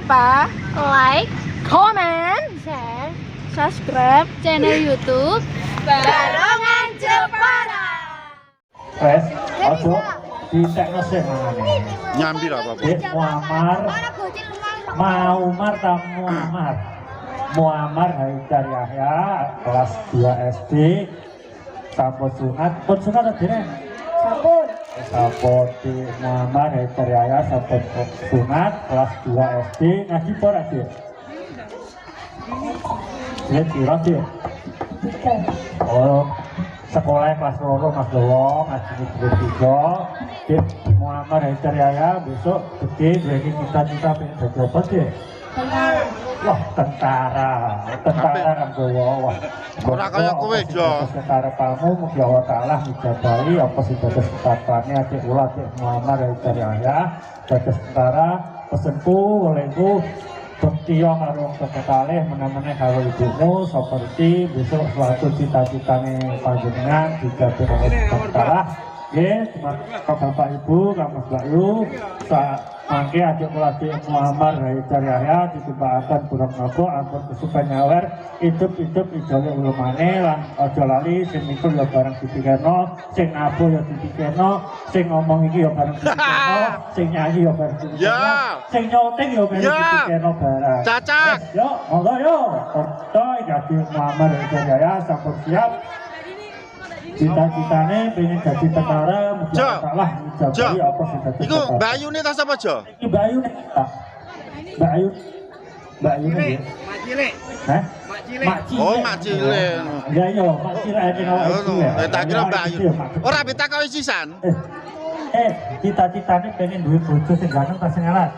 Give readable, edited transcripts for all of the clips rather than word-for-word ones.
lupa like, comment, share subscribe channel YouTube Barongan Jepara. Wes, ojo ditekno sih mangane. Nyambi lah Bapak. Muammar tamu Muammar. Muammar Haidar Yahya kelas 2 SD. Sampun sunat, pun sunat adine. Sampun. Sampun di Muammar Haidar Yahya sampun sunat kelas 2 SD. Ngaji ora, Dik? Ya kira, Dik. Oh, sekolah kelas 2 Mas Dowo ngaji kelas 3 di Muammar Haidar Yahya besok gede jadi cita-cita pengen jadi apa sih? Wah tentara kan Dowo. Wah Ora kaya kowe jo. Tentara kamu mugi Allah Taala mijabahi apa sih dados ketatane adik kula adik Muammar Haidar Yahya dados tentara pesenku olehku Bektio marung kekalih menamanya kalau ibumu seperti besok suatu cita-citane panjenengan juga berkata ya Bapak Ibu Mas Bayu mangke adik kula adik Muammar Haidar Yahya ditumpahaken buruk-buruk ampun kesukaan nyawer hidup ijole ulumane lan aja lali sing mikul ya bareng dipikirno sing nabuh ya dipikirno sing ngomong iki ya bareng dipikirno sing nyanyi ya bareng dipikirno sing nyauting ya bareng dipikirno bareng Cacak. yo monggo yo foto adik Muammar Haidar Yahya sampun siap cita-citane pengen jadi tentara mugi Allah mijabahi apa sing dadi Iku Mbak Ayu ini tas apa Jo? iki Mbak Ayu nih Pak Mbak Ayu nih Mak Cilik. Hah? Mak Cilik. Oh Mak Cilik. Ya yo Mak Cilik aja awake dhewe. Tak kira Mbak Ayu. Ora pitakoni sisan. Cita-citane pengen duwe bojo sing ganteng ta sing elek?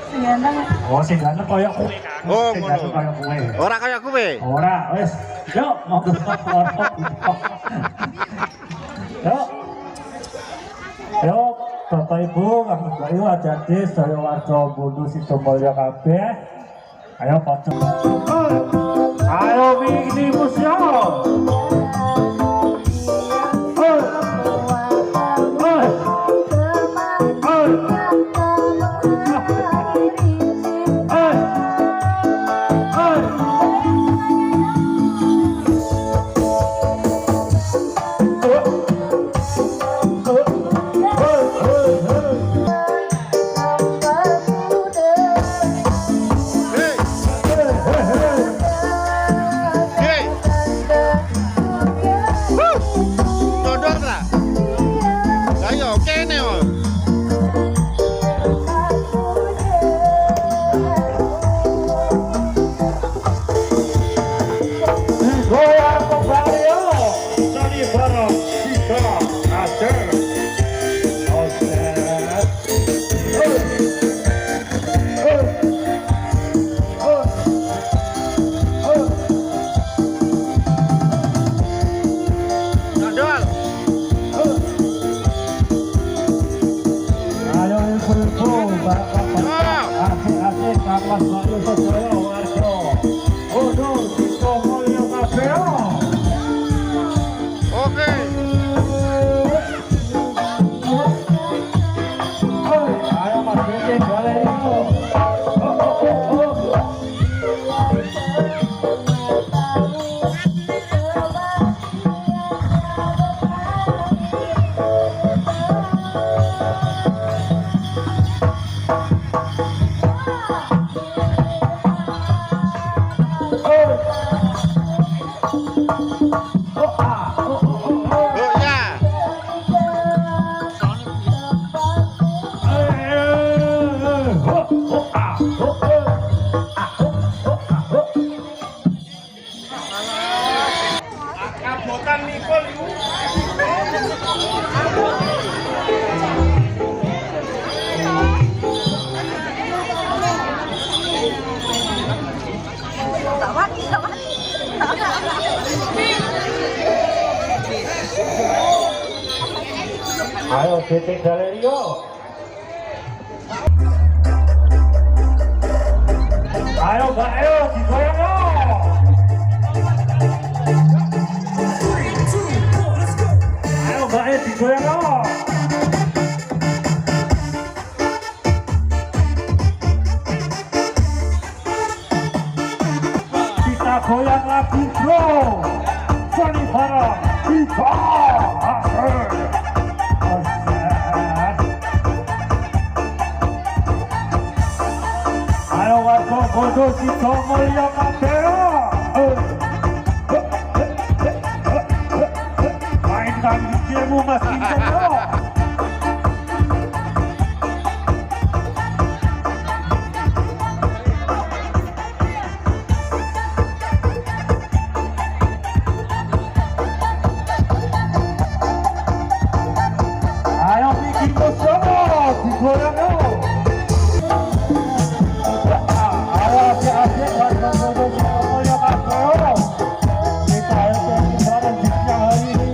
Sing ganteng. Oh sing ganteng koyo kowe kan. Oh Sing ngono. ganteng koyo kowe. Ora kaya kowe. Ora, wis. Yuk, monggo keluar. Yuk. Yuk, Bapak Ibu, Kang Bayu adik-adik sedaya warga Bondo Sidomulya kabeh. Ayo pojok. Ayo mini musya. Ayo titik Galerio. Ayo Mbak, ayo digoyang yo. Ayo Mbak, ayo digoyang yo. intro Sony Barang kita hasil. Ayo warga bodoh kita mulia kabeh. Mainkan gitarmu Mas Intro. Ayo bikin bersama digoyang yuk. Ayo asyik-asyik warga bodoh kita mulia kabeh. Kita ayo bareng di siang hari ini.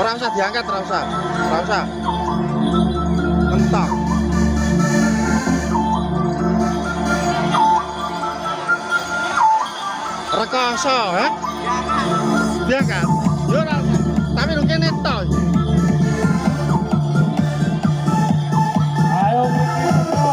Ora usah diangkat, ora usah. Mentok. Rekoso, ha? Diangkat. Yo ora. Tapi lu kene tok. Ayo bikinmu.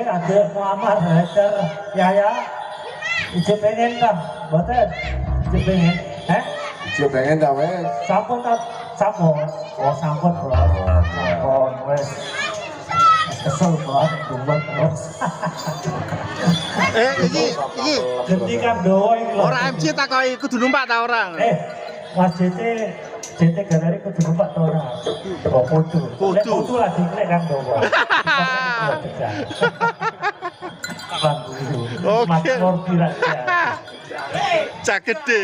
Adik Muhammad Haidar Yahya ije pengen dah boten ije pengen Ije pengen ta wes. sampun ta sampun oh sampun bro sampun wes kesel banget gumbal terus Iki ganti kan doa iki lho ora MC takoki kudu numpak ta orang. Mas JT galeri kudu numpak ta ora oh kudu kudu lah diklek kan doa Oke. Mas Mordi raja Cak gede.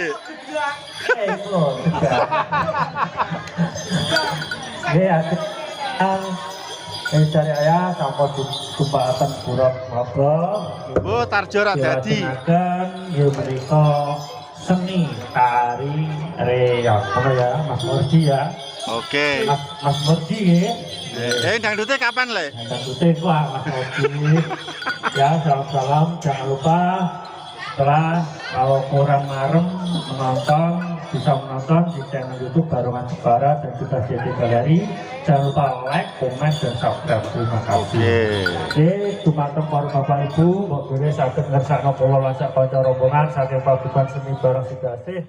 itu ya dari ayah sampai tumpakan kurang ngobrol Oh, tarjo ra dadi. ya mereka seni tari reok apa ya Mas Mordi ya Oke. Mas Mordi ya Dangdutnya kapan le? dan itu Mas Mordi ya salam jangan lupa setelah kalau kurang marem menonton bisa menonton di channel YouTube Barongan Jepara dan juga JT Galeri. Jangan lupa like, komen, dan subscribe. Terima kasih. Oke, dumateng para bapak ibu, mbok dhewe saged ngersakno kula lan sak kanca rombongan saking paguyuban seni bareng Sigasih.